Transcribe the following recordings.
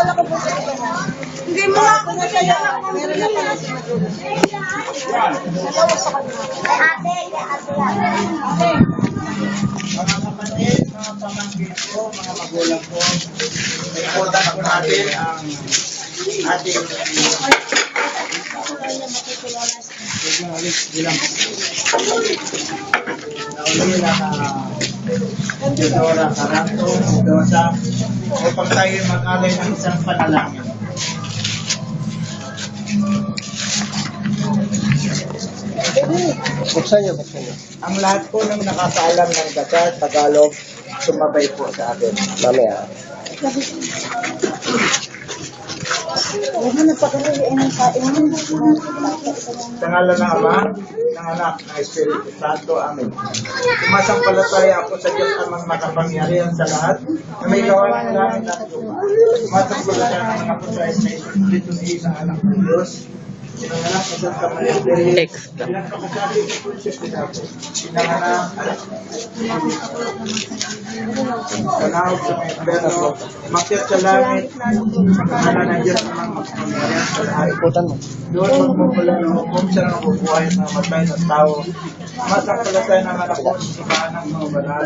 Akala ko po sa iba na. Hindi mo nga ako masaya na. Meron na pala si Maduro. Dalawa sa kanila. Ate yan. Mga kapatid, mga pamangkin ko, mga magulang ko, ikutan ko natin ang ating naulila na Teodora Caranto, Mendoza, upang tayo mag-alay ng isang panalangin. Buksan niyo, buksan niyo. Ang lahat po ng nakakaalam ng Tagalog, sumabay po sa akin. Mamaya. Huwag mo nagpakaliin ng kain mo. Sa ngalan ng Ama, ng Anak, ng Espiritu Santo. Amen. Sumasampalataya ako sa Diyos amang makapangyarihan sa lahat, na may gawa ng langit at lupa. Sumasampalataya naman ako sa Espiritu ng isang anak ng Diyos, pinanganak sa Santa Maria Virgen, pinagpakasabi sa Prinsip Pilato, pinanganak panahog sa mga impyerno, umakyat sa langit, pangalan ng Diyos amang makapangyarihan sa lahat. Ikutan mo. Doon magmumula ng hukom siya ng mabubuhay ng mga matay ng tao. Masakalatay ng anak ko sa simbahan ng mga banal.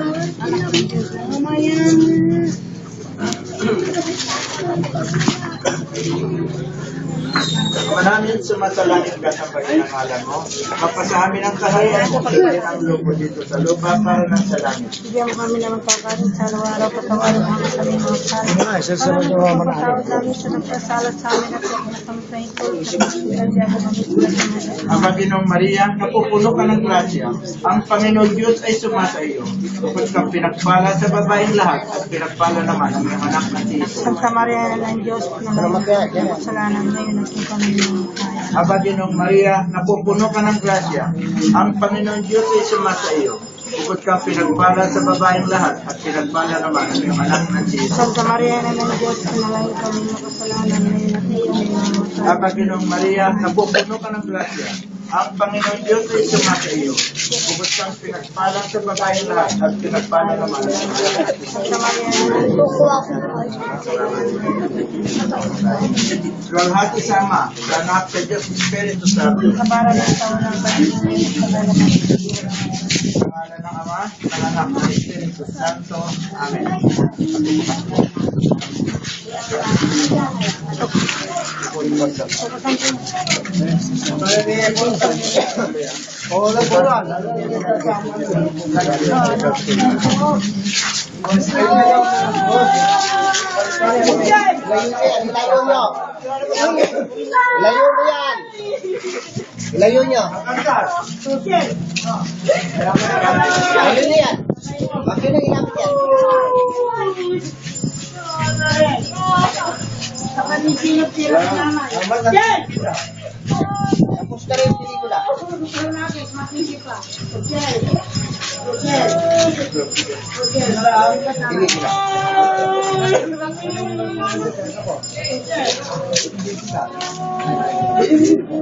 Manamin sumasalangit ka sa paginangalan mo. Mapasa amin ang kaharian mo kasi ang lupo dito sa lupa para ng sa langit. Bigyan mo kami ng pagkain sa araw-araw. Patawarin namin sa aming mga sala. Susunod yung mga manalo. Patawad namin sa nagsasalat sa amin at huwag na kami pahintol. Sa mga di ako kami sila sa mga. Ang Panginoong Maria, napupuno ka ng grasya. Ang Panginoon Diyos ay sumasa iyo. Bukod kang pinagpala sa babaeng lahat at pinagpala naman ang iyong anak na si Jesus. Santa Maria ng Diyos, pinalaman ng kasalanan ngayon at kung kami ng kaya. Ang Panginoong Maria, napupuno ka ng grasya. Ang Panginoon Diyos ay sumasa iyo. Bukod kang pinagpala sa babaeng lahat at pinagpala naman ang iyong anak na si Jesus. Santa Maria ng Diyos, pinalaman kami ng kasalanan ngayon at kung kami ng kaya. Ang Panginoong Maria, napupuno ka ng grasya. Ang Panginoon Diyos ay sumasa iyo. Bukod kang pinagpala sa babaeng lahat at pinagpala naman ang iyong anak na si Jesus. Santa Maria ng Diyos, Luwalhati sa Ama, sa Anak, sa Diyos, Espiritu Santo. kabara ng taon ng Panginoon ngayon sa kasalanan ng Sa ngalan ng Ama, ng Anak, ng Espiritu Santo. Amen. Ilayo nyo. Ilayo mo yan. Ilayo nyo. Ilayo nyo yan. Bakit nang inapit yan? Tapos ka rin yung pelikula. Pelikula.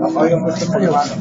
Ako yung gusto mo yung ano.